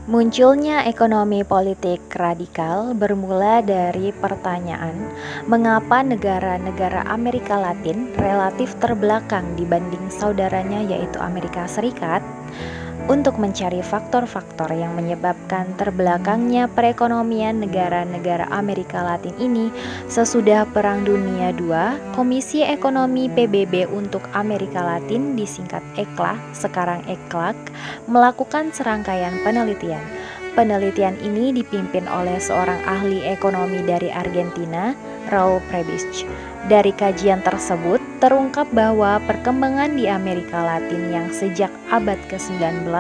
Munculnya ekonomi politik radikal bermula dari pertanyaan, mengapa negara-negara Amerika Latin relatif terbelakang dibanding saudaranya yaitu Amerika Serikat? Untuk mencari faktor-faktor yang menyebabkan terbelakangnya perekonomian negara-negara Amerika Latin ini, sesudah Perang Dunia II, Komisi Ekonomi PBB untuk Amerika Latin disingkat ECLA, sekarang ECLAC, melakukan serangkaian penelitian. Penelitian ini dipimpin oleh seorang ahli ekonomi dari Argentina, Raul Prebisch. Dari kajian tersebut, terungkap bahwa perkembangan di Amerika Latin yang sejak abad ke-19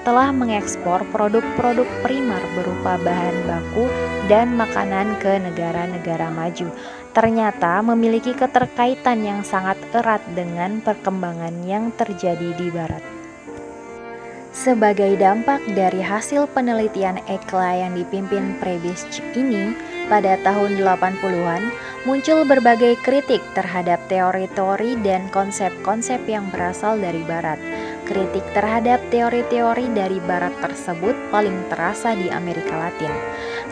telah mengekspor produk-produk primer berupa bahan baku dan makanan ke negara-negara maju. Ternyata memiliki keterkaitan yang sangat erat dengan perkembangan yang terjadi di Barat. Sebagai dampak dari hasil penelitian ECLA yang dipimpin Prebisch ini, pada tahun 80-an muncul berbagai kritik terhadap teori-teori dan konsep-konsep yang berasal dari Barat. Kritik terhadap teori-teori dari Barat tersebut paling terasa di Amerika Latin.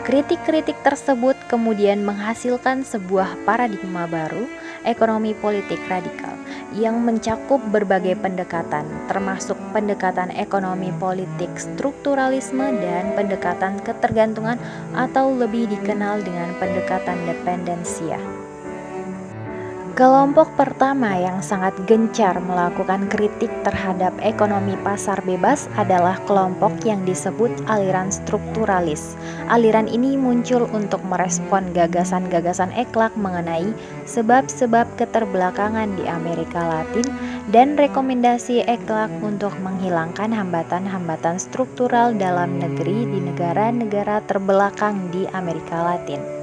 Kritik-kritik tersebut kemudian menghasilkan sebuah paradigma baru, ekonomi politik radikal, yang mencakup berbagai pendekatan, termasuk pendekatan ekonomi politik strukturalisme dan pendekatan ketergantungan atau lebih dikenal dengan pendekatan dependensia. Kelompok pertama yang sangat gencar melakukan kritik terhadap ekonomi pasar bebas adalah kelompok yang disebut aliran strukturalis. Aliran ini muncul untuk merespon gagasan-gagasan ECLAC mengenai sebab-sebab keterbelakangan di Amerika Latin dan rekomendasi ECLAC untuk menghilangkan hambatan-hambatan struktural dalam negeri di negara-negara terbelakang di Amerika Latin.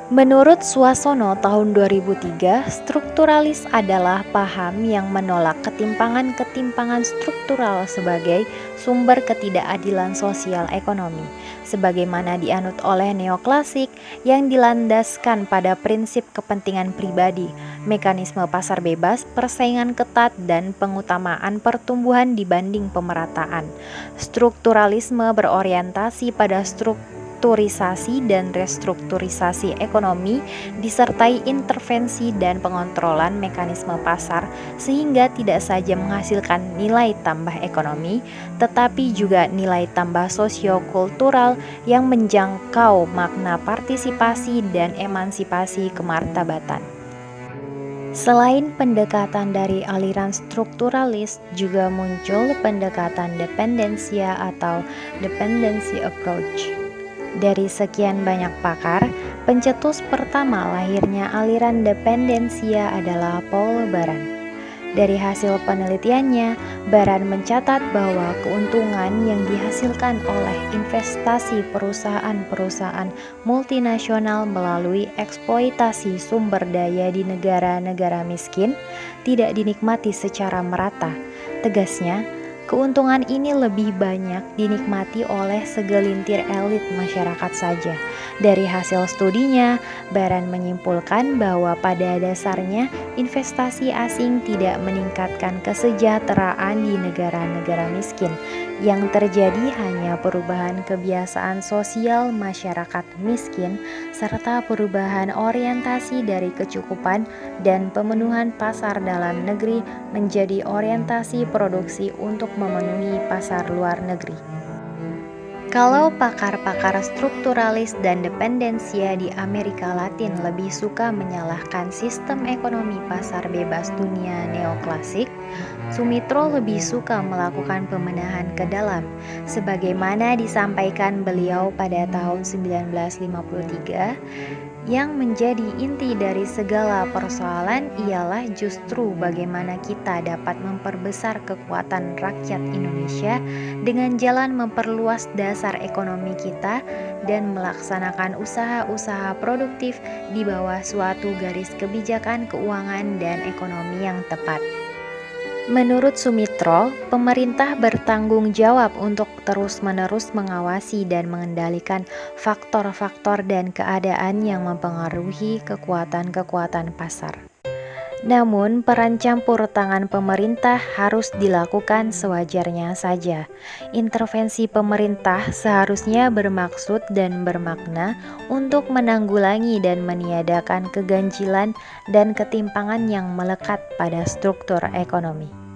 Menurut Suasono tahun 2003, strukturalis adalah paham yang menolak ketimpangan-ketimpangan struktural sebagai sumber ketidakadilan sosial ekonomi, sebagaimana dianut oleh neoklasik yang dilandaskan pada prinsip kepentingan pribadi, mekanisme pasar bebas, persaingan ketat, dan pengutamaan pertumbuhan dibanding pemerataan. Strukturalisme berorientasi pada strukturisasi dan restrukturisasi ekonomi disertai intervensi dan pengontrolan mekanisme pasar sehingga tidak saja menghasilkan nilai tambah ekonomi tetapi juga nilai tambah sosio-kultural yang menjangkau makna partisipasi dan emansipasi kemartabatan. Selain pendekatan dari aliran strukturalis, juga muncul pendekatan dependensia atau dependency approach. Dari sekian banyak pakar, pencetus pertama lahirnya aliran dependensia adalah Paul Baran. Dari hasil penelitiannya, Baran mencatat bahwa keuntungan yang dihasilkan oleh investasi perusahaan-perusahaan multinasional melalui eksploitasi sumber daya di negara-negara miskin tidak dinikmati secara merata. Tegasnya, keuntungan ini lebih banyak dinikmati oleh segelintir elit masyarakat saja. Dari hasil studinya, Baran menyimpulkan bahwa pada dasarnya investasi asing tidak meningkatkan kesejahteraan di negara-negara miskin. Yang terjadi hanya perubahan kebiasaan sosial masyarakat miskin serta perubahan orientasi dari kecukupan dan pemenuhan pasar dalam negeri menjadi orientasi produksi untuk memenuhi pasar luar negeri. Kalau pakar-pakar strukturalis dan dependensia di Amerika Latin lebih suka menyalahkan sistem ekonomi pasar bebas dunia neoklasik, Sumitro lebih suka melakukan pembenahan ke dalam, sebagaimana disampaikan beliau pada tahun 1953. Yang menjadi inti dari segala persoalan ialah justru bagaimana kita dapat memperbesar kekuatan rakyat Indonesia dengan jalan memperluas dasar ekonomi kita dan melaksanakan usaha-usaha produktif di bawah suatu garis kebijakan keuangan dan ekonomi yang tepat. Menurut Sumitro, pemerintah bertanggung jawab untuk terus-menerus mengawasi dan mengendalikan faktor-faktor dan keadaan yang mempengaruhi kekuatan-kekuatan pasar. Namun, peran campur tangan pemerintah harus dilakukan sewajarnya saja. Intervensi pemerintah seharusnya bermaksud dan bermakna untuk menanggulangi dan meniadakan keganjilan dan ketimpangan yang melekat pada struktur ekonomi.